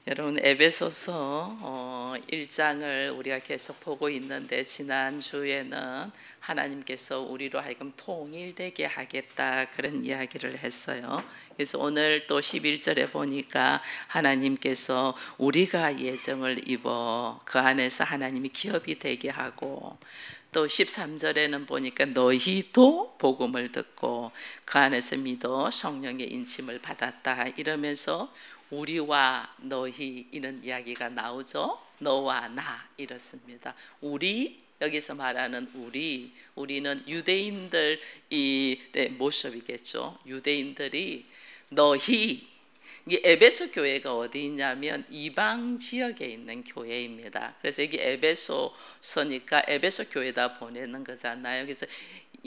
여러분, 에베소서 1장을 우리가 계속 보고 있는데, 지난주에는 하나님께서 우리로 하여금 통일되게 하겠다, 그런 이야기를 했어요. 그래서 오늘 또 11절에 보니까 하나님께서 우리가 예정을 입어 그 안에서 하나님이 기업이 되게 하고, 또 13절에는 보니까 너희도 복음을 듣고 그 안에서 믿어 성령의 인침을 받았다, 이러면서 우리와 너희 이런 이야기가 나오죠. 너와 나, 이렇습니다. 우리, 여기서 말하는 우리는 유대인들의 모습이겠죠. 유대인들이 너희, 이 에베소 교회가 어디 있냐면 이방 지역에 있는 교회입니다. 그래서 여기 에베소서니까 에베소 교회다 보내는 거잖아요. 그래서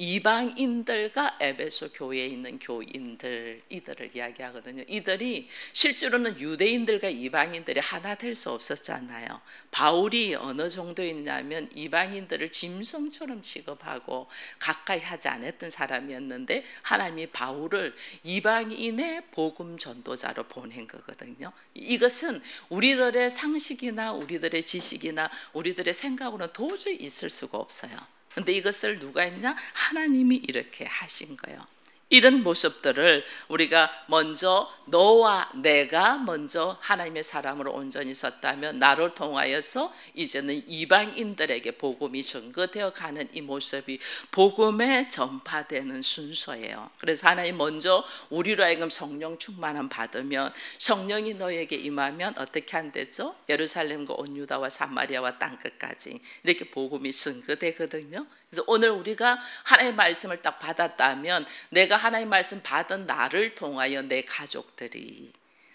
이방인들과 에베소 교회에 있는 교인들, 이들을 이야기하거든요. 이들이 실제로는 유대인들과 이방인들이 하나 될 수 없었잖아요. 바울이 어느 정도였냐면 이방인들을 짐승처럼 취급하고 가까이 하지 않았던 사람이었는데, 하나님이 바울을 이방인의 복음 전도자로 보낸 거거든요. 이것은 우리들의 상식이나 우리들의 지식이나 우리들의 생각으로는 도저히 있을 수가 없어요. 근데 이것을 누가 했냐? 하나님이 이렇게 하신 거예요. 이런 모습들을 우리가 먼저, 너와 내가 먼저 하나님의 사람으로 온전히 섰다면 나를 통하여서 이제는 이방인들에게 복음이 전거되어 가는 이 모습이 복음에 전파되는 순서예요. 그래서 하나님 먼저 우리로 하여금 성령 충만함 받으면, 성령이 너에게 임하면 어떻게 한댔죠? 예루살렘과 온 유다와 사마리아와 땅끝까지 이렇게 복음이 전거되거든요. 그래서 오늘 우리가 하나님의 말씀을 딱 받았다면, 내가 하나님의 말씀 받은 나를 통하여 내 가족들이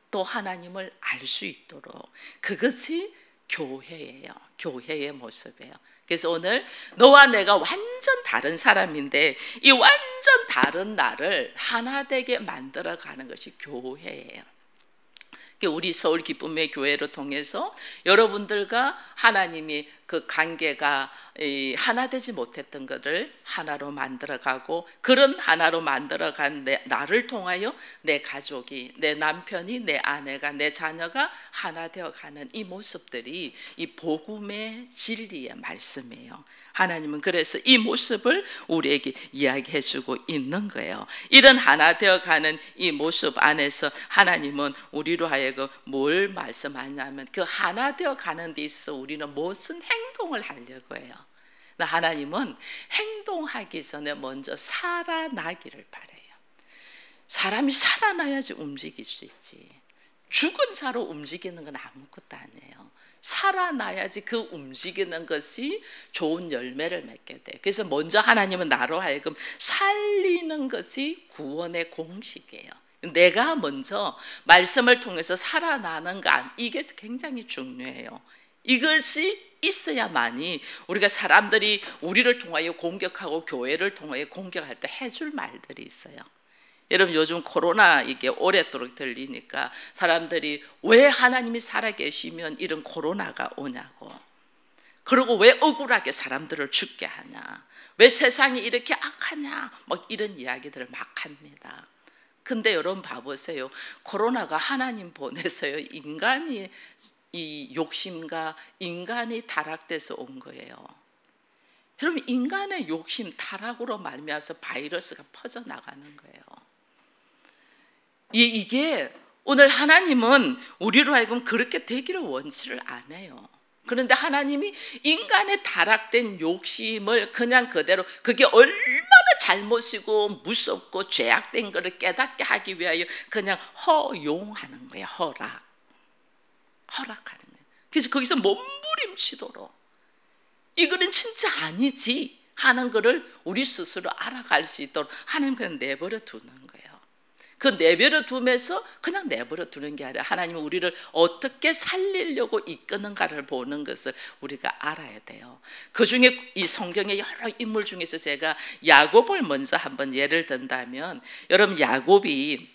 또 하나님을 알 수 있도록, 그것이 교회예요. 교회의 모습이에요. 그래서 오늘 너와 내가 완전 다른 사람인데 이 완전 다른 나를 하나 되게 만들어가는 것이 교회예요. 우리 서울 기쁨의 교회를 통해서 여러분들과 하나님이 그 관계가 하나 되지 못했던 것을 하나로 만들어가고, 그런 하나로 만들어간 나를 통하여 내 가족이, 내 남편이, 내 아내가, 내 자녀가 하나 되어가는 이 모습들이 이 복음의 진리의 말씀이에요. 하나님은 그래서 이 모습을 우리에게 이야기해 주고 있는 거예요. 이런 하나 되어가는 이 모습 안에서 하나님은 우리로 하여금 뭘 말씀하냐면, 그 하나 되어가는 데 있어서 우리는 무슨 행동을 하려고 해요. 하나님은 행동하기 전에 먼저 살아나기를 바라요. 사람이 살아나야지 움직일 수 있지. 죽은 자로 움직이는 건 아무것도 아니에요. 살아나야지 그 움직이는 것이 좋은 열매를 맺게 돼. 그래서 먼저 하나님은 나로 하여금 살리는 것이 구원의 공식이에요. 내가 먼저 말씀을 통해서 살아나는 것, 이게 굉장히 중요해요. 이것이 있어야만이 우리가 사람들이 우리를 통하여 공격하고 교회를 통하여 공격할 때 해줄 말들이 있어요. 여러분, 요즘 코로나 이게 오랫도록 들리니까 사람들이 왜 하나님이 살아계시면 이런 코로나가 오냐고, 그리고 왜 억울하게 사람들을 죽게 하냐, 왜 세상이 이렇게 악하냐, 막 이런 이야기들을 막 합니다. 근데 여러분 봐보세요. 코로나가 하나님 보내서요, 인간이 이 욕심과 인간이 타락돼서 온 거예요. 여러분, 인간의 욕심, 타락으로 말미암아서 바이러스가 퍼져나가는 거예요. 이게 오늘 하나님은 우리로 하여금 그렇게 되기를 원치를 안 해요. 그런데 하나님이 인간의 타락된 욕심을 그냥 그대로, 그게 얼마나 잘못이고 무섭고 죄악된 것을 깨닫게 하기 위하여 그냥 허용하는 거예요. 허락하는 거예요. 그래서 거기서 몸부림치도록 이거는 진짜 아니지 하는 거를 우리 스스로 알아갈 수 있도록 하나님 그냥 내버려 두는 거예요. 그 내버려 두면서 그냥 내버려 두는 게 아니라 하나님은 우리를 어떻게 살리려고 이끄는가를 보는 것을 우리가 알아야 돼요. 그 중에 이 성경의 여러 인물 중에서 제가 야곱을 먼저 한번 예를 든다면, 여러분, 야곱이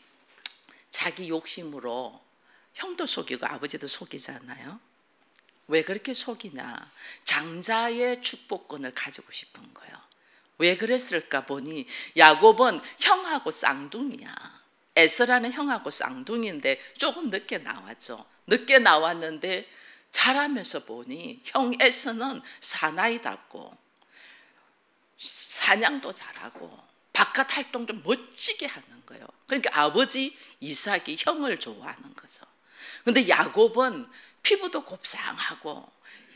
자기 욕심으로 형도 속이고 아버지도 속이잖아요. 왜 그렇게 속이냐? 장자의 축복권을 가지고 싶은 거예요. 왜 그랬을까 보니 야곱은 형하고 쌍둥이야. 에서라는 형하고 쌍둥이인데 조금 늦게 나왔죠. 늦게 나왔는데 자라면서 보니 형 에서는 사나이답고 사냥도 잘하고 바깥 활동도 멋지게 하는 거예요. 그러니까 아버지 이삭이 형을 좋아하는 거죠. 근데 야곱은 피부도 곱상하고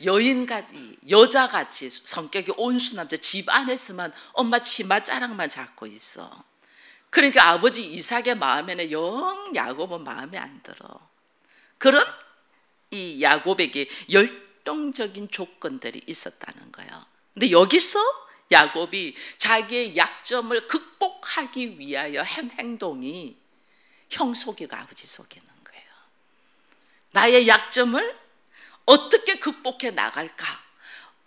여인같이, 여자같이 성격이 온순하면서 집 안에서만 엄마 치마 자락만 잡고 있어. 그러니까 아버지 이삭의 마음에는 영 야곱은 마음에 안 들어. 그런 이 야곱에게 열동적인 조건들이 있었다는 거예요. 근데 여기서 야곱이 자기의 약점을 극복하기 위하여 한 행동이 형 속이고 아버지 속이는 거예요. 나의 약점을 어떻게 극복해 나갈까?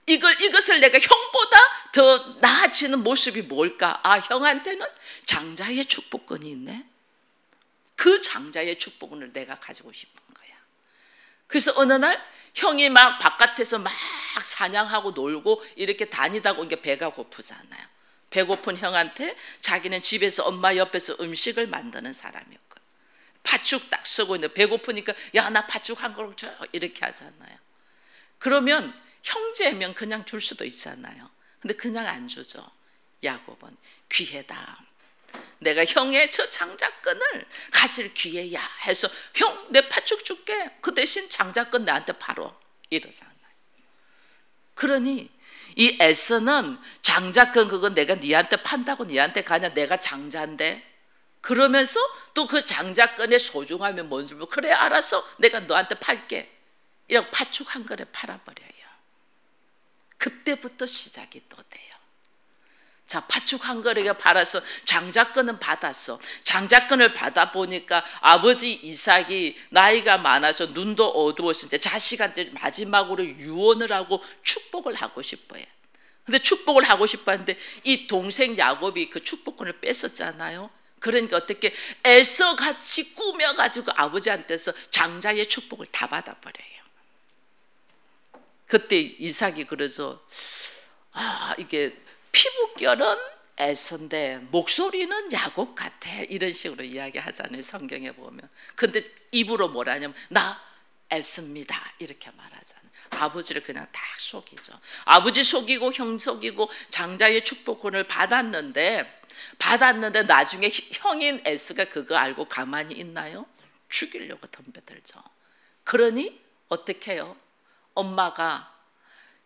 이것을 내가 형보다 더 나아지는 모습이 뭘까? 아, 형한테는 장자의 축복권이 있네. 그 장자의 축복권을 내가 가지고 싶은 거야. 그래서 어느 날 형이 막 바깥에서 막 사냥하고 놀고 이렇게 다니다가 오니까 배가 고프잖아요. 배고픈 형한테 자기는 집에서 엄마 옆에서 음식을 만드는 사람이었거든. 팥죽 딱 쓰고 있는데 배고프니까 야, 나 팥죽 한 그릇 줘 이렇게 하잖아요. 그러면 형제면 그냥 줄 수도 있잖아요. 근데 그냥 안 주죠. 야곱은 귀해다. 내가 형의 저 장자권을 가질 기회야 해서 형, 내 팥죽 줄게. 그 대신 장자권 나한테 팔어. 이러잖아요. 그러니 이 에서는 장자권 그거 내가 니한테 판다고 니한테 가냐? 내가 장자인데. 그러면서 또 그 장자권의 소중함이 뭔지 모르고 그래 알았어. 내가 너한테 팔게. 이러고 팥죽 한 그릇 팔아버려요. 그때부터 시작이 또 돼요. 자, 팥죽 한 그릇에 팔아서 장자권은 받았어. 장자권을 받아 보니까 아버지 이삭이 나이가 많아서 눈도 어두웠을 때 자식한테 마지막으로 유언을 하고 축복을 하고 싶어요. 근데 축복을 하고 싶어 하는데 이 동생 야곱이 그 축복권을 뺐었잖아요. 그러니까 어떻게 에서같이 꾸며가지고 아버지한테서 장자의 축복을 다 받아버려요. 그때 이삭이 그래서 아, 이게 피부결은 에서인데 목소리는 야곱 같아 이런 식으로 이야기하잖아요. 성경에 보면. 근데 입으로 뭐라냐면 나 에서입니다 이렇게 말하잖아요. 아버지를 그냥 딱 속이죠. 아버지 속이고 형 속이고 장자의 축복권을 받았는데 나중에 형인 에서가 그거 알고 가만히 있나요? 죽이려고 덤벼들죠. 그러니 어떻게 해요? 엄마가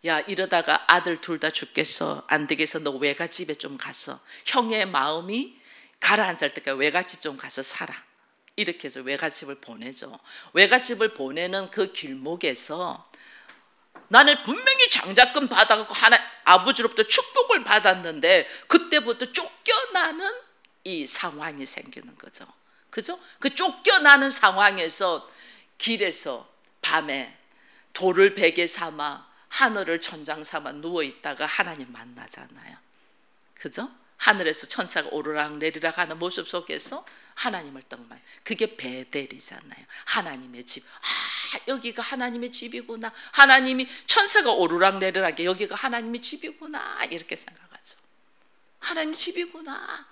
야, 이러다가 아들 둘 다 죽겠어. 안 되겠어. 너 외갓집에 좀 가서 형의 마음이 가라앉을 때까지 외갓집 좀 가서 살아. 이렇게 해서 외갓집을 보내죠. 외갓집을 보내는 그 길목에서 나는 분명히 장자권 받아갖고 아버지로부터 축복을 받았는데 그때부터 쫓겨나는 이 상황이 생기는 거죠. 그죠? 그 쫓겨나는 상황에서 길에서 밤에 돌을 베개 삼아 하늘을 천장 삼아 누워있다가 하나님 만나잖아요. 그죠? 하늘에서 천사가 오르락 내리락 하는 모습 속에서 하나님을 떡만. 그게 베델이잖아요. 하나님의 집. 아, 여기가 하나님의 집이구나. 하나님이 천사가 오르락 내리락 게 여기가 하나님의 집이구나. 이렇게 생각하죠. 하나님 집이구나.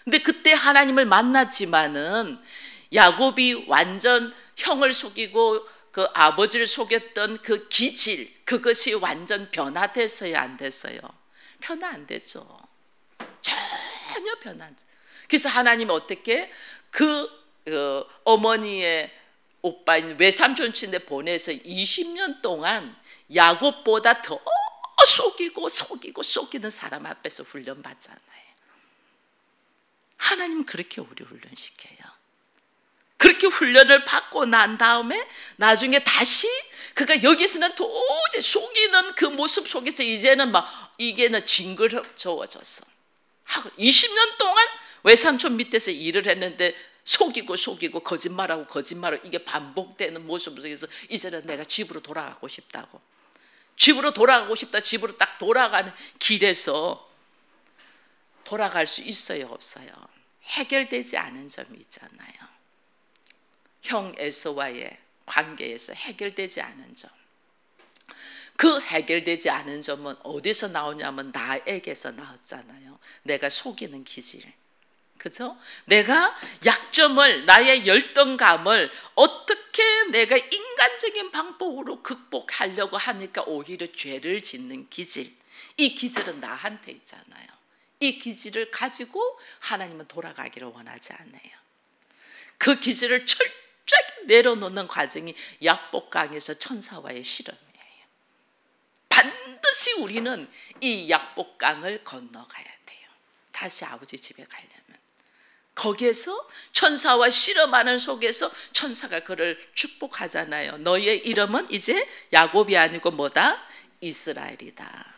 근데 그때 하나님을 만났지만은 야곱이 완전 형을 속이고 그 아버지를 속였던 그 기질, 그것이 완전 변화됐어요, 안 됐어요? 변화 안 됐죠. 전혀 변화 안 됐어요. 그래서 하나님이 어떻게 그 어머니의 오빠인 외삼촌친데 보내서 20년 동안 야곱보다 더 속이는 사람 앞에서 훈련받잖아요. 하나님 그렇게 우리 훈련시켜요. 그렇게 훈련을 받고 난 다음에 나중에 다시 그가 여기서는 도저히 속이는 그 모습 속에서 이제는 막 이게는 징그러워졌어. 20년 동안 외삼촌 밑에서 일을 했는데 속이고 거짓말하고 이게 반복되는 모습 속에서 이제는 내가 집으로 돌아가고 싶다고. 집으로 딱 돌아가는 길에서 돌아갈 수 있어요, 없어요? 해결되지 않은 점이 있잖아요. 형 에서와의 관계에서 해결되지 않은 점. 그 해결되지 않은 점은 어디서 나오냐면 나에게서 나왔잖아요. 내가 속이는 기질. 그죠? 내가 약점을, 나의 열등감을 어떻게 내가 인간적인 방법으로 극복하려고 하니까 오히려 죄를 짓는 기질, 이 기질은 나한테 있잖아요. 이 기질을 가지고 하나님은 돌아가기를 원하지 않아요. 그 기질을 철저히 내려놓는 과정이 약복강에서 천사와의 실험이에요. 반드시 우리는 이 약복강을 건너가야 돼요. 다시 아버지 집에 가려면. 거기에서 천사와 실험하는 속에서 천사가 그를 축복하잖아요. 너의 이름은 이제 야곱이 아니고 뭐다? 이스라엘이다.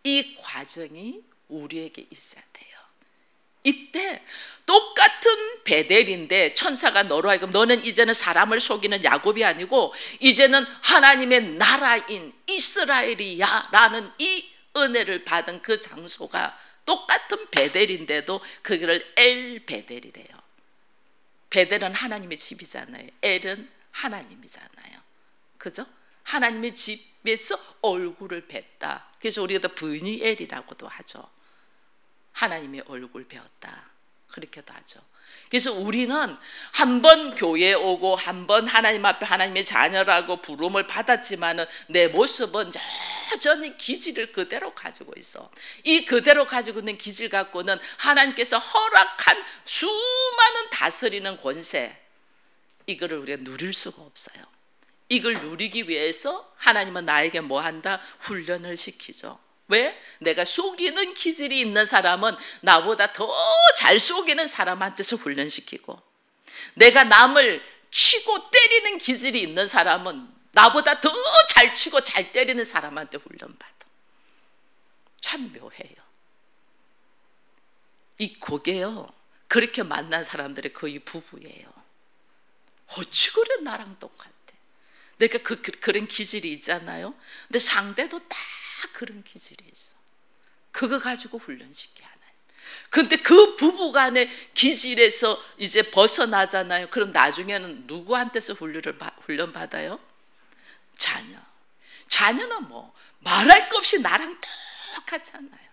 이 과정이 우리에게 있어야 돼요. 이때 똑같은 베델인데 천사가 너로 하여금 너는 이제는 사람을 속이는 야곱이 아니고 이제는 하나님의 나라인 이스라엘이야 라는 이 은혜를 받은 그 장소가 똑같은 베델인데도 그거를 엘 베델이래요. 베델은 하나님의 집이잖아요. 엘은 하나님이잖아요. 그죠? 하나님의 집에서 얼굴을 뵀다. 그래서 우리가 브니엘이라고도 하죠. 하나님의 얼굴 배웠다. 그렇게도 하죠. 그래서 우리는 한 번 교회에 오고 한 번 하나님 앞에 하나님의 자녀라고 부름을 받았지만은 내 모습은 여전히 기질을 그대로 가지고 있어. 이 그대로 가지고 있는 기질 갖고는 하나님께서 허락한 수많은 다스리는 권세, 이거를 우리가 누릴 수가 없어요. 이걸 누리기 위해서 하나님은 나에게 뭐 한다? 훈련을 시키죠. 왜? 내가 속이는 기질이 있는 사람은 나보다 더 잘 속이는 사람한테서 훈련시키고, 내가 남을 치고 때리는 기질이 있는 사람은 나보다 더 잘 치고 잘 때리는 사람한테 훈련받아. 참 묘해요. 이 고개요, 그렇게 만난 사람들이 거의 부부예요. 어찌 그래 나랑 똑같아. 내가 그런 기질이 있잖아요. 근데 상대도 다 그런 기질이 있어. 그거 가지고 훈련시켜 하나님. 근데 그 부부간의 기질에서 이제 벗어나잖아요. 그럼 나중에는 누구한테서 훈련받아요? 자녀. 자녀는 뭐 말할 것 없이 나랑 똑같잖아요.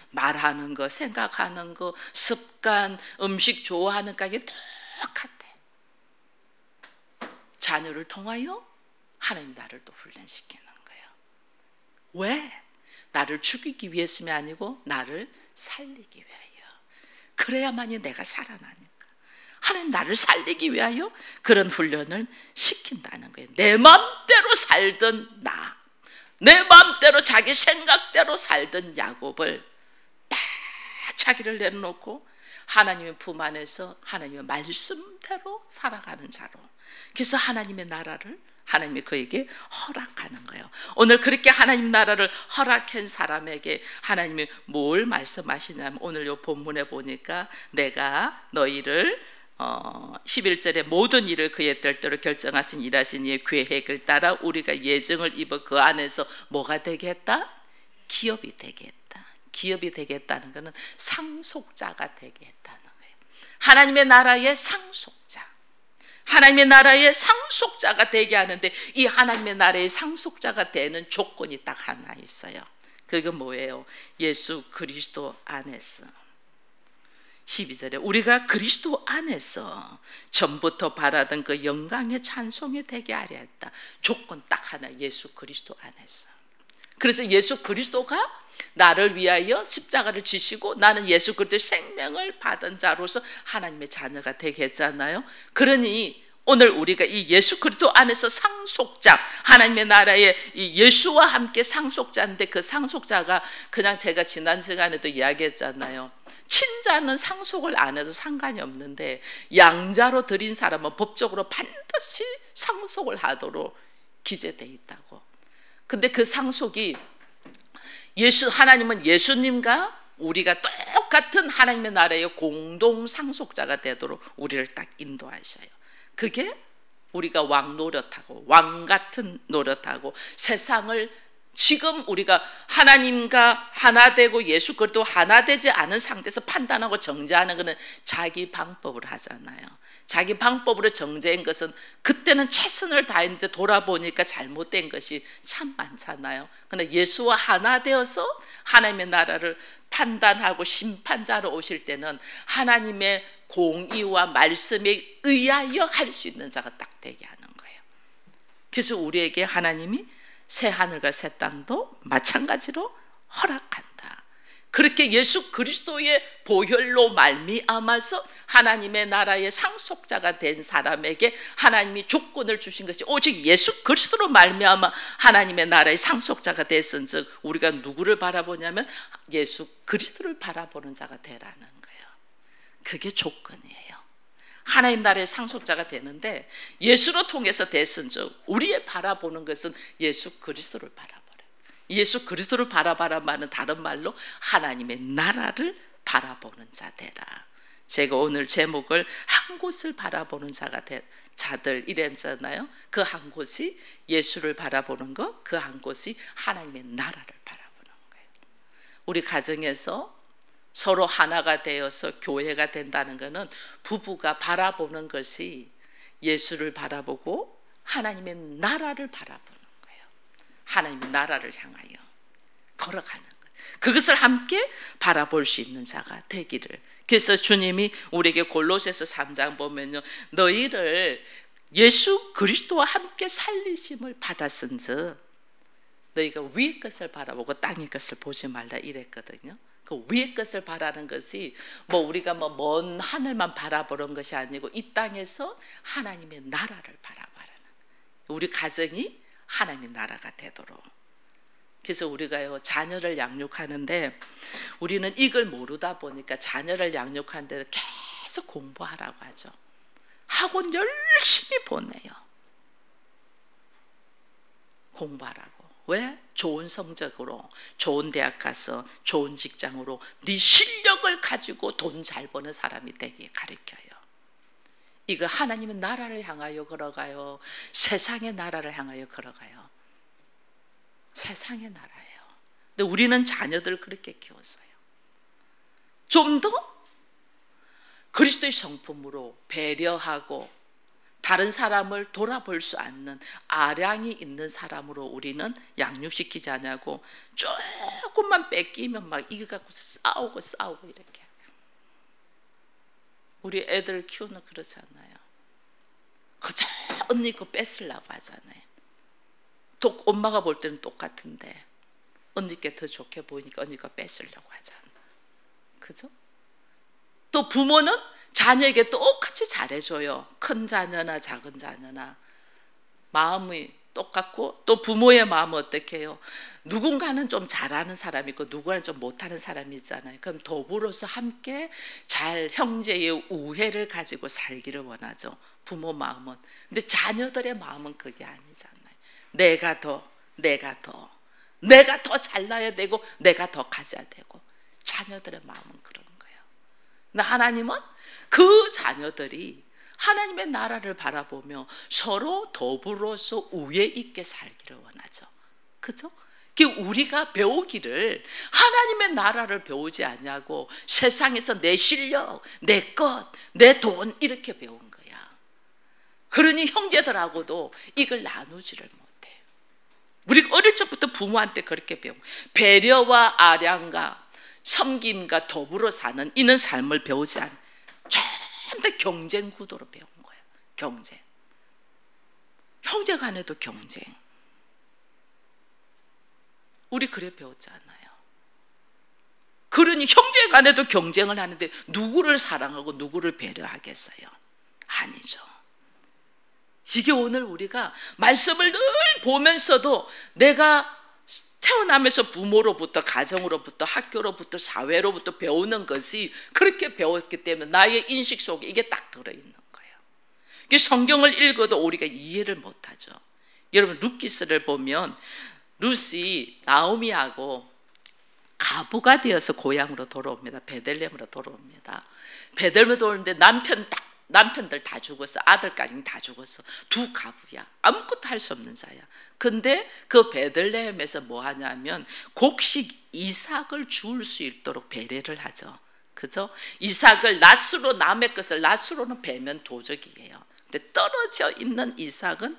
말하는 거, 생각하는 거, 습관, 음식 좋아하는 거 이게 똑같아. 자녀를 통하여 하나님 나를 또 훈련시키는 거예요. 왜? 나를 죽이기 위해서이 아니고 나를 살리기 위하여. 그래야만이 내가 살아나니까. 하나님 나를 살리기 위하여 그런 훈련을 시킨다는 거예요. 내 마음대로 살던 나, 내 마음대로 자기 생각대로 살던 야곱을 다 자기를 내려놓고 하나님의 품 안에서 하나님의 말씀대로 살아가는 자로. 그래서 하나님의 나라를 하나님이 그에게 허락하는 거예요. 오늘 그렇게 하나님 나라를 허락한 사람에게 하나님이 뭘 말씀하시냐면, 오늘 이 본문에 보니까 내가 너희를 11절에 모든 일을 그의 뜻대로 결정하신 일하신 이의 계획을 따라 우리가 예정을 입어 그 안에서 뭐가 되게 했다? 기업이 되게 했다. 기업이 되게 했다는 것은 상속자가 되게 했다는 거예요. 하나님의 나라의 상속자, 하나님의 나라의 상속자가 되게 하는데, 이 하나님의 나라의 상속자가 되는 조건이 딱 하나 있어요. 그게 뭐예요? 예수 그리스도 안에서. 12절에 우리가 그리스도 안에서 전부터 바라던 그 영광의 찬송이 되게 하려 했다. 조건 딱 하나, 예수 그리스도 안에서. 그래서 예수 그리스도가 나를 위하여 십자가를 지시고 나는 예수 그리스도의 생명을 받은 자로서 하나님의 자녀가 되게 했잖아요. 그러니 오늘 우리가 이 예수 그리스도 안에서 상속자, 하나님의 나라의 이 예수와 함께 상속자인데, 그 상속자가 그냥 제가 지난 시간에도 이야기했잖아요. 친자는 상속을 안 해도 상관이 없는데 양자로 드린 사람은 법적으로 반드시 상속을 하도록 기재되어 있다고. 근데 그 상속이 하나님은 예수님과 우리가 똑같은 하나님의 나라의 공동 상속자가 되도록 우리를 딱 인도하셔요. 그게 우리가 왕 노릇하고 왕 같은 노릇하고 세상을 지금 우리가 하나님과 하나 되고 예수 그리스도 하나 되지 않은 상태에서 판단하고 정죄하는 것은 자기 방법으로 하잖아요. 자기 방법으로 정죄한 것은 그때는 최선을 다했는데 돌아보니까 잘못된 것이 참 많잖아요. 그런데 예수와 하나 되어서 하나님의 나라를 판단하고 심판자로 오실 때는 하나님의 공의와 말씀에 의하여 할 수 있는 자가 딱 되게 하는 거예요. 그래서 우리에게 하나님이 새 하늘과 새 땅도 마찬가지로 허락한다. 그렇게 예수 그리스도의 보혈로 말미암아서 하나님의 나라의 상속자가 된 사람에게 하나님이 조건을 주신 것이 오직 예수 그리스도로 말미암아 하나님의 나라의 상속자가 됐은즉 우리가 누구를 바라보냐면 예수 그리스도를 바라보는 자가 되라는 거예요. 그게 조건이에요. 하나님 나라의 상속자가 되는데 예수로 통해서 됐은즉 우리의 바라보는 것은 예수 그리스도를 바라보라. 예수 그리스도를 바라봐라 말은 다른 말로 하나님의 나라를 바라보는 자 되라. 제가 오늘 제목을 한 곳을 바라보는 자들 이랬잖아요. 그 한 곳이 예수를 바라보는 것, 그 한 곳이 하나님의 나라를 바라보는 거예요. 우리 가정에서 서로 하나가 되어서 교회가 된다는 것은 부부가 바라보는 것이 예수를 바라보고 하나님의 나라를 바라보는 거예요. 하나님의 나라를 향하여 걸어가는 거예요. 그것을 함께 바라볼 수 있는 자가 되기를. 그래서 주님이 우리에게 골로새서 3장 보면요, 너희를 예수 그리스도와 함께 살리심을 받았은즉 너희가 위의 것을 바라보고 땅의 것을 보지 말라 이랬거든요. 그 위의 것을 바라는 것이 우리가 먼 하늘만 바라보는 것이 아니고 이 땅에서 하나님의 나라를 바라보라는, 우리 가정이 하나님의 나라가 되도록. 그래서 우리가요 자녀를 양육하는데 우리는 이걸 모르다 보니까 자녀를 양육하는데 계속 공부하라고 하죠. 학원 열심히 보내요. 공부하라고. 왜? 좋은 성적으로 좋은 대학 가서 좋은 직장으로 네 실력을 가지고 돈 잘 버는 사람이 되게 가르쳐요. 이거 하나님의 나라를 향하여 걸어가요? 세상의 나라를 향하여 걸어가요? 세상의 나라예요. 근데 우리는 자녀들 그렇게 키웠어요. 좀 더 그리스도의 성품으로 배려하고 다른 사람을 돌아볼 수 않는 아량이 있는 사람으로 우리는 양육시키지 않냐고. 조금만 뺏기면 막 이거 갖고 싸우고 이렇게. 우리 애들 키우는 그렇잖아요. 그저 언니 거 뺏으려고 하잖아요. 또 엄마가 볼 때는 똑같은데 언니께 더 좋게 보이니까 언니 거 뺏으려고 하잖아. 그죠? 또 부모는 자녀에게 똑같이 잘해줘요. 큰 자녀나 작은 자녀나 마음이 똑같고, 또 부모의 마음은 어떻게 해요? 누군가는 좀 잘하는 사람이 있고 누군가는 좀 못하는 사람이 있잖아요. 그럼 더불어서 함께 잘 형제의 우애를 가지고 살기를 원하죠, 부모 마음은. 근데 자녀들의 마음은 그게 아니잖아요. 내가 더 잘나야 되고 내가 더 가져야 되고. 자녀들의 마음은 그런 거예요. 근데 하나님은 그 자녀들이 하나님의 나라를 바라보며 서로 더불어서 우애 있게 살기를 원하죠. 그죠? 우리가 배우기를 하나님의 나라를 배우지 않냐고 세상에서 내 실력, 내 것, 내 돈 이렇게 배운 거야. 그러니 형제들하고도 이걸 나누지를 못해. 우리가 어릴 적부터 부모한테 그렇게 배운, 배려와 아량과 섬김과 더불어 사는 이런 삶을 배우지 않아. 전부 경쟁 구도로 배운 거예요. 경쟁. 형제 간에도 경쟁. 우리 그래 배웠잖아요. 그러니 형제 간에도 경쟁을 하는데 누구를 사랑하고 누구를 배려하겠어요? 아니죠. 이게 오늘 우리가 말씀을 늘 보면서도 내가 태어나면서 부모로부터, 가정으로부터, 학교로부터, 사회로부터 배우는 것이 그렇게 배웠기 때문에 나의 인식 속에 이게 딱 들어있는 거예요. 성경을 읽어도 우리가 이해를 못하죠. 여러분 루키스를 보면 루시 나오미하고 가부가 되어서 고향으로 돌아옵니다. 베들레헴으로 돌아옵니다. 베들레헴으로 돌아오는데 남편 딱 남편들 다 죽었어. 아들까지 다 죽었어. 두 가부야. 아무것도 할 수 없는 자야. 근데 그 베들레헴에서 뭐 하냐면 곡식 이삭을 줄 수 있도록 배려를 하죠. 그죠? 이삭을 낫으로, 남의 것을 낫으로는 베면 도적이에요. 근데 떨어져 있는 이삭은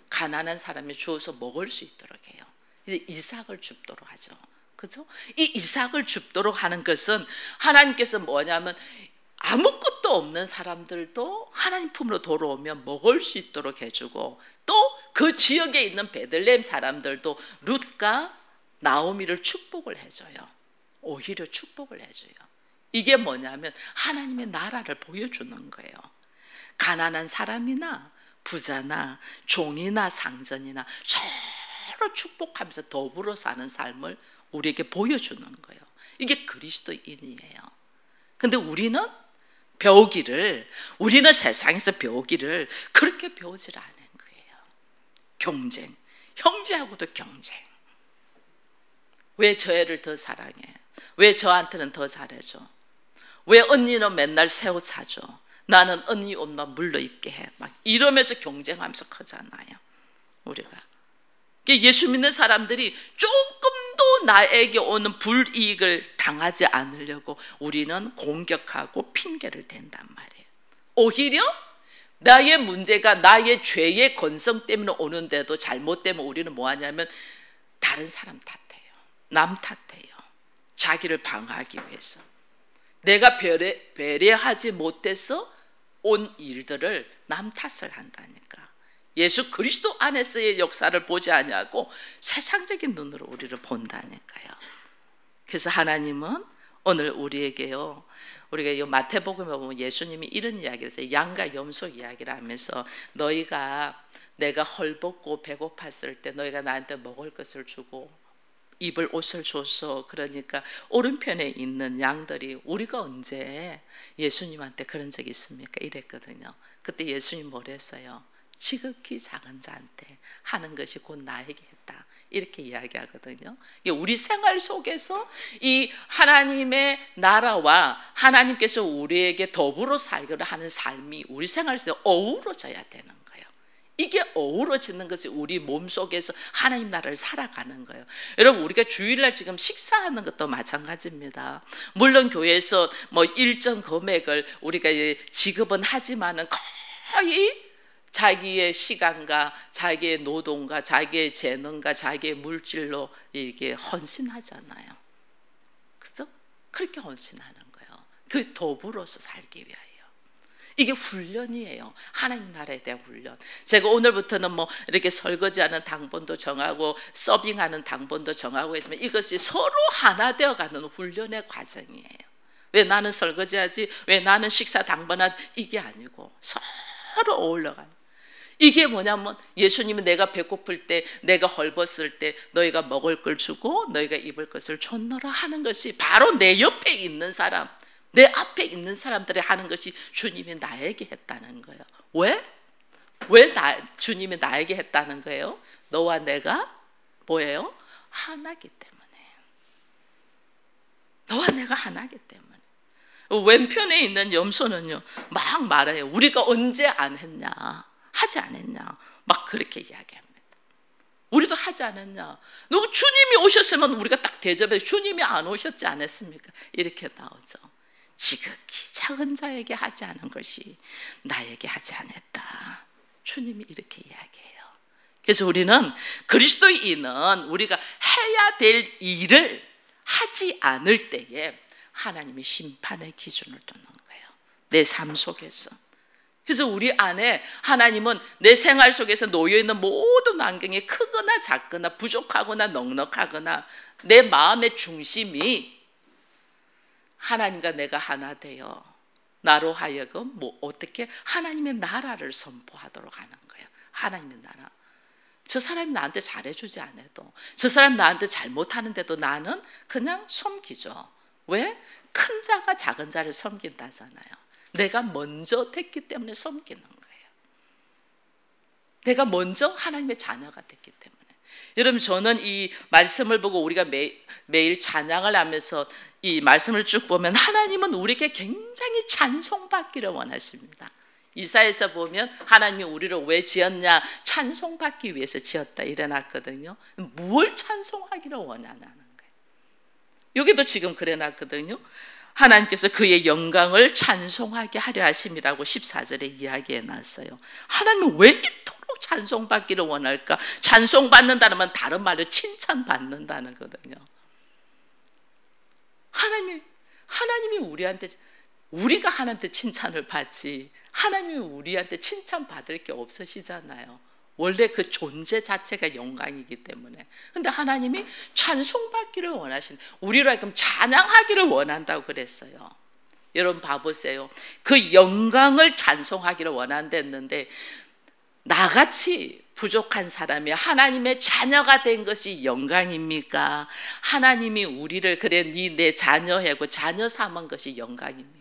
가난한 사람이 주워서 먹을 수 있도록 해요. 이삭을 줍도록 하죠. 그죠? 이 이삭을 줍도록 하는 것은 하나님께서 뭐냐면 아무것도 없는 사람들도 하나님 품으로 돌아오면 먹을 수 있도록 해주고, 또 그 지역에 있는 베들레헴 사람들도 룻과 나오미를 축복을 해줘요. 오히려 축복을 해줘요. 이게 뭐냐면 하나님의 나라를 보여주는 거예요. 가난한 사람이나 부자나 종이나 상전이나 서로 축복하면서 더불어 사는 삶을 우리에게 보여주는 거예요. 이게 그리스도인이에요. 근데 우리는 세상에서 배우기를 그렇게 배우질 않은 거예요. 경쟁, 형제하고도 경쟁. 왜 저 애를 더 사랑해? 왜 저한테는 더 잘해줘? 왜 언니는 맨날 새 옷 사줘? 나는 언니 옷만 물러 입게 해. 막 이러면서 경쟁하면서 크잖아요. 우리가 예수 믿는 사람들이 조금도 나에게 오는 불이익을 당하지 않으려고 우리는 공격하고 핑계를 댄단 말이에요. 오히려 나의 문제가 나의 죄의 건성 때문에 오는데도 잘못되면 우리는 뭐 하냐면 다른 사람 탓해요. 남 탓해요. 자기를 방어하기 위해서. 내가 배려하지 못해서 온 일들을 남 탓을 한다니까. 예수 그리스도 안에서의 역사를 보지 아니하고 세상적인 눈으로 우리를 본다니까요. 그래서 하나님은 오늘 우리에게요, 우리가 이 마태복음에 보면 예수님이 이런 이야기를 했어요. 양과 염소 이야기를 하면서 너희가 내가 헐벗고 배고팠을 때 너희가 나한테 먹을 것을 주고 입을 옷을 줘서, 그러니까 오른편에 있는 양들이 우리가 언제 예수님한테 그런 적이 있습니까? 이랬거든요. 그때 예수님 뭐랬어요? 지극히 작은 자한테 하는 것이 곧 나에게 했다. 이렇게 이야기하거든요. 우리 생활 속에서 이 하나님의 나라와 하나님께서 우리에게 더불어 살기를 하는 삶이 우리 생활에서 어우러져야 되는 거예요. 이게 어우러지는 것이 우리 몸속에서 하나님 나라를 살아가는 거예요. 여러분, 우리가 주일날 지금 식사하는 것도 마찬가지입니다. 물론 교회에서 뭐 일정 금액을 우리가 지급은 하지만은 거의 자기의 시간과 자기의 노동과 자기의 재능과 자기의 물질로 이렇게 헌신하잖아요. 그죠? 그렇게 헌신하는 거예요. 그 더불어서 살기 위하여. 이게 훈련이에요. 하나님 나라에 대한 훈련. 제가 오늘부터는 뭐 이렇게 설거지하는 당번도 정하고 서빙하는 당번도 정하고 했지만 이것이 서로 하나 되어가는 훈련의 과정이에요. 왜 나는 설거지하지? 왜 나는 식사 당번하지? 이게 아니고 서로 어울려가는. 이게 뭐냐면 예수님은 내가 배고플 때, 내가 헐벗을 때 너희가 먹을 걸 주고 너희가 입을 것을 줬노라 하는 것이 바로 내 옆에 있는 사람, 내 앞에 있는 사람들이 하는 것이 주님이 나에게 했다는 거예요. 왜? 주님이 나에게 했다는 거예요? 너와 내가 뭐예요? 하나기 때문에. 너와 내가 하나기 때문에. 왼편에 있는 염소는요, 막 말해요. 우리가 언제 안 했냐? 하지 않았냐? 막 그렇게 이야기합니다. 우리도 하지 않았냐? 누구 주님이 오셨으면 우리가 딱 대접해서 주님이 안 오셨지 않았습니까? 이렇게 나오죠. 지극히 작은 자에게 하지 않은 것이 나에게 하지 않았다. 주님이 이렇게 이야기해요. 그래서 우리는 그리스도인은 우리가 해야 될 일을 하지 않을 때에 하나님이 심판의 기준을 두는 거예요. 내 삶 속에서. 그래서 우리 안에 하나님은 내 생활 속에서 놓여있는 모든 환경이 크거나 작거나 부족하거나 넉넉하거나 내 마음의 중심이 하나님과 내가 하나 되어 나로 하여금 뭐 어떻게 하나님의 나라를 선포하도록 하는 거예요. 하나님의 나라. 저 사람이 나한테 잘해주지 않아도, 저 사람 나한테 잘못하는데도 나는 그냥 섬기죠. 왜? 큰 자가 작은 자를 섬긴다잖아요. 내가 먼저 됐기 때문에 섬기는 거예요. 내가 먼저 하나님의 자녀가 됐기 때문에. 여러분, 저는 이 말씀을 보고 우리가 매일 찬양을 하면서 이 말씀을 쭉 보면 하나님은 우리에게 굉장히 찬송받기를 원하십니다. 이사야에서 보면 하나님이 우리를 왜 지었냐? 찬송받기 위해서 지었다 이래놨거든요. 뭘 찬송하기를 원하는 거예요. 여기도 지금 그래놨거든요. 하나님께서 그의 영광을 찬송하게 하려 하심이라고 14절에 이야기해놨어요. 하나님은 왜 이토록 찬송받기를 원할까? 찬송받는다는 건 다른 말로 칭찬받는다는 거거든요. 하나님이 우리가 하나님한테 칭찬을 받지, 하나님이 우리한테 칭찬받을 게 없으시잖아요. 원래 그 존재 자체가 영광이기 때문에. 근데 하나님이 찬송받기를 원하시는, 우리로 하여금 찬양하기를 원한다고 그랬어요. 여러분 봐보세요. 그 영광을 찬송하기를 원한댔는데, 나같이 부족한 사람이 하나님의 자녀가 된 것이 영광입니까? 하나님이 우리를 그래 네 내 자녀하고 자녀 삼은 것이 영광입니까?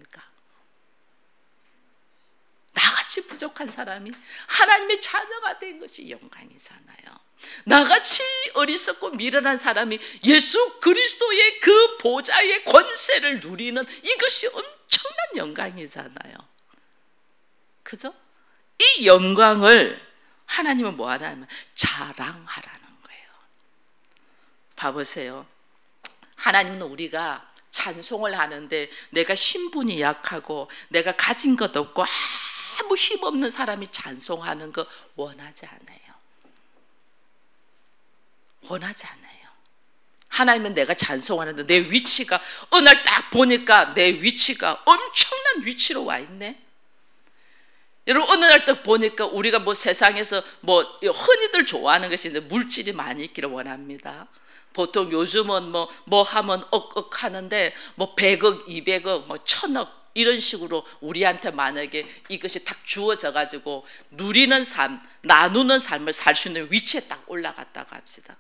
나같이 부족한 사람이 하나님의 자녀가 된 것이 영광이잖아요. 나같이 어리석고 미련한 사람이 예수 그리스도의 그 보좌의 권세를 누리는 이것이 엄청난 영광이잖아요. 그죠? 이 영광을 하나님은 뭐 하냐면 자랑하라는 거예요. 봐보세요. 하나님은 우리가 찬송을 하는데 내가 신분이 약하고 내가 가진 것 없고 아무 힘없는 사람이 찬송하는 거 원하지 않아요. 원하지 않아요. 하나님은 내가 찬송하는데 내 위치가 어느 날 딱 보니까 내 위치가 엄청난 위치로 와 있네. 여러분 어느 날 딱 보니까 우리가 뭐 세상에서 뭐 흔히들 좋아하는 것이 이제 물질이 많이 있기를 원합니다. 보통 요즘은 뭐 하면 억억 하는데 뭐 100억, 200억, 뭐 1000억 이런 식으로 우리한테 만약에 이것이 딱 주어져 가지고 누리는 삶, 나누는 삶을 살 수 있는 위치에 딱 올라갔다고 합시다.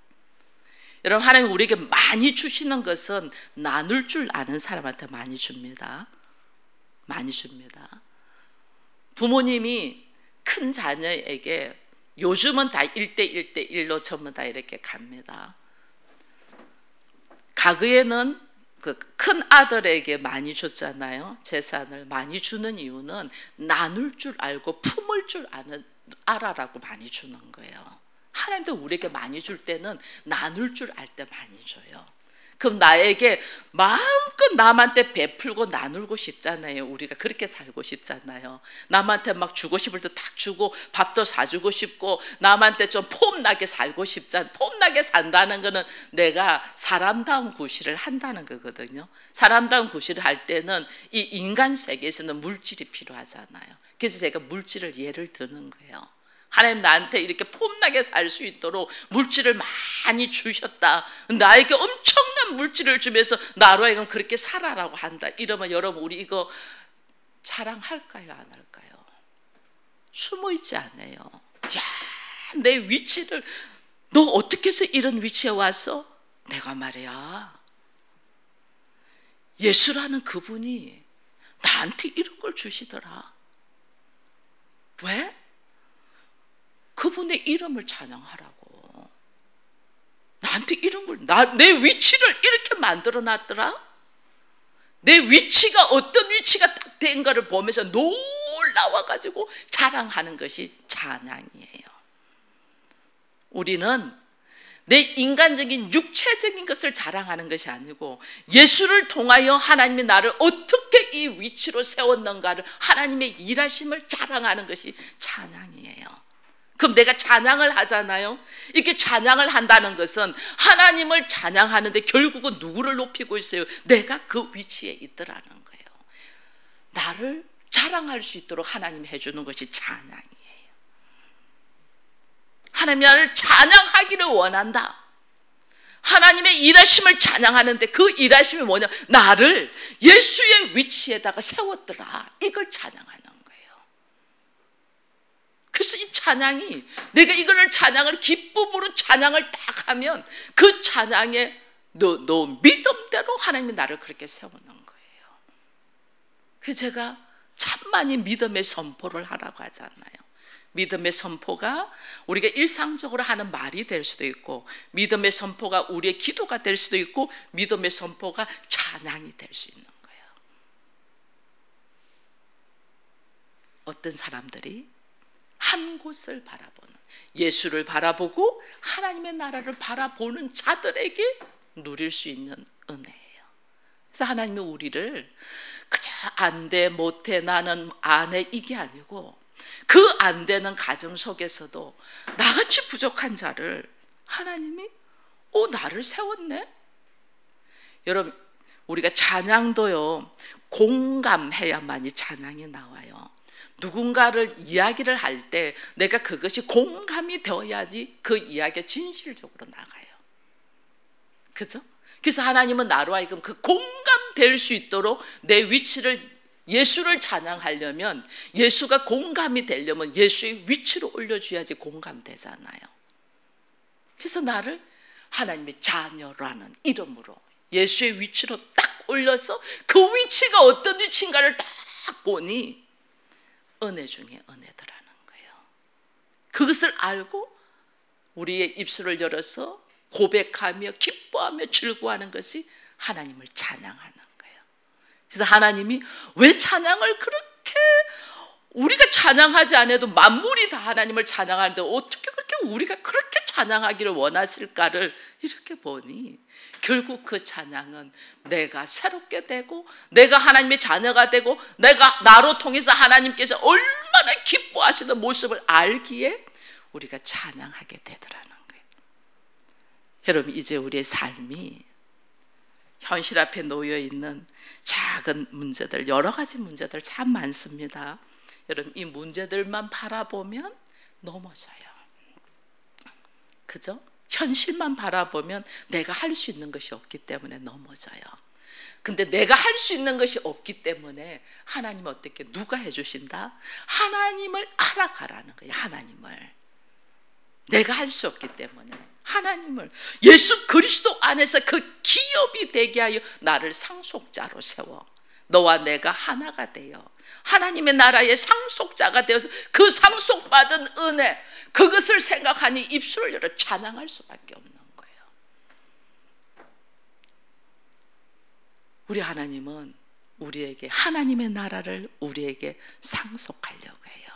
여러분 하나님 우리에게 많이 주시는 것은 나눌 줄 아는 사람한테 많이 줍니다. 많이 줍니다. 부모님이 큰 자녀에게 요즘은 다 1대1로 전부 다 이렇게 갑니다. 과거에는 그 큰 아들에게 많이 줬잖아요. 재산을 많이 주는 이유는 나눌 줄 알고 품을 줄 알아라고 많이 주는 거예요. 하나님도 우리에게 많이 줄 때는 나눌 줄 알 때 많이 줘요. 그럼 나에게 마음껏 남한테 베풀고 나누고 싶잖아요. 우리가 그렇게 살고 싶잖아요. 남한테 막 주고 싶을 때 딱 주고 밥도 사주고 싶고 남한테 좀 폼나게 살고 싶잖아요. 폼나게 산다는 거는 내가 사람다운 구실을 한다는 거거든요. 사람다운 구실을 할 때는 이 인간 세계에서는 물질이 필요하잖아요. 그래서 제가 물질을 예를 드는 거예요. 하나님 나한테 이렇게 폼나게 살 수 있도록 물질을 많이 주셨다. 나에게 엄청난 물질을 주면서 나로 하여금 그렇게 살아라고 한다. 이러면 여러분 우리 이거 자랑할까요? 안 할까요? 숨어있지 않아요. 야, 내 위치를 너 어떻게 해서 이런 위치에 와서? 내가 말이야 예수라는 그분이 나한테 이런 걸 주시더라. 왜? 그분의 이름을 찬양하라고. 나한테 이런 걸, 내 위치를 이렇게 만들어 놨더라. 내 위치가 어떤 위치가 딱 된가를 보면서 놀라워가지고 자랑하는 것이 찬양이에요. 우리는 내 인간적인 육체적인 것을 자랑하는 것이 아니고 예수를 통하여 하나님이 나를 어떻게 이 위치로 세웠는가를 하나님의 일하심을 자랑하는 것이 찬양이에요. 그럼 내가 찬양을 하잖아요. 이렇게 찬양을 한다는 것은 하나님을 찬양하는데 결국은 누구를 높이고 있어요? 내가 그 위치에 있더라는 거예요. 나를 자랑할 수 있도록 하나님이 해주는 것이 찬양이에요. 하나님이 나를 찬양하기를 원한다. 하나님의 일하심을 찬양하는데 그 일하심이 뭐냐? 나를 예수의 위치에다가 세웠더라. 이걸 찬양하는 거예요. 그래서 이 찬양이 내가 이거를 찬양을 기쁨으로 찬양을 딱 하면 그 찬양에 너 믿음대로 하나님이 나를 그렇게 세우는 거예요. 그래서 제가 참 많이 믿음의 선포를 하라고 하잖아요. 믿음의 선포가 우리가 일상적으로 하는 말이 될 수도 있고 믿음의 선포가 우리의 기도가 될 수도 있고 믿음의 선포가 찬양이 될 수 있는 거예요. 어떤 사람들이 한 곳을 바라보는, 예수를 바라보고 하나님의 나라를 바라보는 자들에게 누릴 수 있는 은혜예요. 그래서 하나님은 우리를 그저 안 돼, 못해, 나는 안 해, 이게 아니고 그 안 되는 가정 속에서도 나같이 부족한 자를 하나님이 나를 세웠네. 여러분, 우리가 찬양도요, 공감해야만이 찬양이 나와요. 누군가를 이야기를 할 때 내가 그것이 공감이 되어야지 그 이야기가 진실적으로 나가요. 그죠? 그래서 하나님은 나로 하여금 그 공감될 수 있도록 내 위치를, 예수를 찬양하려면, 예수가 공감이 되려면 예수의 위치로 올려줘야지 공감되잖아요. 그래서 나를 하나님의 자녀라는 이름으로 예수의 위치로 딱 올려서 그 위치가 어떤 위치인가를 딱 보니 은혜 중에 은혜더라는 거예요. 그것을 알고 우리의 입술을 열어서 고백하며 기뻐하며 즐거워하는 것이 하나님을 찬양하는 거예요. 그래서 하나님이 왜 찬양을 그렇게, 우리가 찬양하지 않아도 만물이 다 하나님을 찬양하는데 어떻게 그렇게 우리가 그렇게 찬양하기를 원하실까를 이렇게 보니 결국 그 찬양은 내가 새롭게 되고 내가 하나님의 자녀가 되고 내가 나로 통해서 하나님께서 얼마나 기뻐하시는 모습을 알기에 우리가 찬양하게 되더라는 거예요. 여러분, 이제 우리의 삶이 현실 앞에 놓여 있는 작은 문제들, 여러 가지 문제들 참 많습니다. 여러분, 이 문제들만 바라보면 넘어져요. 그죠? 현실만 바라보면 내가 할 수 있는 것이 없기 때문에 넘어져요. 근데 내가 할 수 있는 것이 없기 때문에 하나님은 어떻게, 누가 해주신다? 하나님을 알아가라는 거예요. 하나님을. 내가 할 수 없기 때문에 하나님을, 예수 그리스도 안에서 그 기업이 되게 하여 나를 상속자로 세워 너와 내가 하나가 되어 하나님의 나라의 상속자가 되어서 그 상속받은 은혜, 그것을 생각하니 입술을 열어 찬양할 수밖에 없는 거예요. 우리 하나님은 우리에게 하나님의 나라를 우리에게 상속하려고 해요.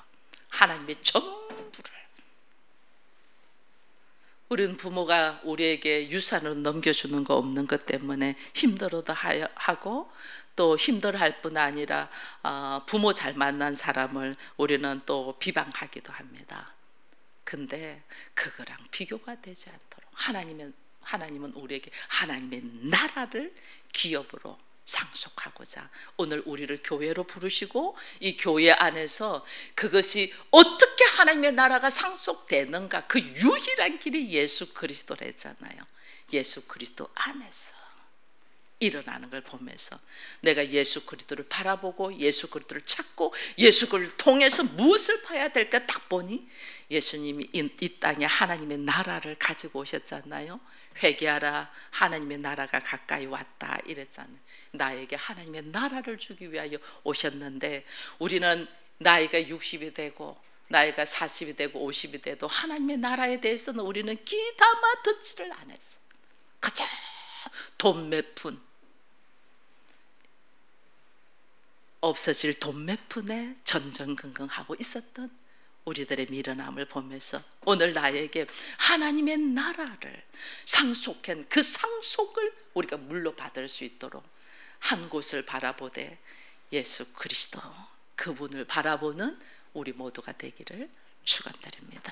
하나님의 전부를. 우리는 부모가 우리에게 유산으로 넘겨주는 거 없는 것 때문에 힘들어도 하고, 또 힘들어할 뿐 아니라 부모 잘 만난 사람을 우리는 또 비방하기도 합니다. 근데 그거랑 비교가 되지 않도록 하나님은 우리에게 하나님의 나라를 기업으로 상속하고자 오늘 우리를 교회로 부르시고, 이 교회 안에서 그것이 어떻게 하나님의 나라가 상속되는가, 그 유일한 길이 예수 그리스도랬잖아요. 예수 그리스도 안에서 일어나는 걸 보면서 내가 예수 그리스도를 바라보고 예수 그리스도를 찾고 예수 그리스도를 통해서 무엇을 봐야 될까 딱 보니 예수님이 이 땅에 하나님의 나라를 가지고 오셨잖아요. 회개하라, 하나님의 나라가 가까이 왔다 이랬잖아요. 나에게 하나님의 나라를 주기 위하여 오셨는데, 우리는 나이가 60이 되고 나이가 40이 되고 50이 돼도 하나님의 나라에 대해서는 우리는 귀담아 듣지를 안 했어. 가자 돈 몇 푼, 없어질 돈 몇 푼에 전전긍긍하고 있었던 우리들의 미련함을 보면서 오늘 나에게 하나님의 나라를 상속한 그 상속을 우리가 물려받을 수 있도록 한 곳을 바라보되 예수 그리스도, 그분을 바라보는 우리 모두가 되기를 축원드립니다.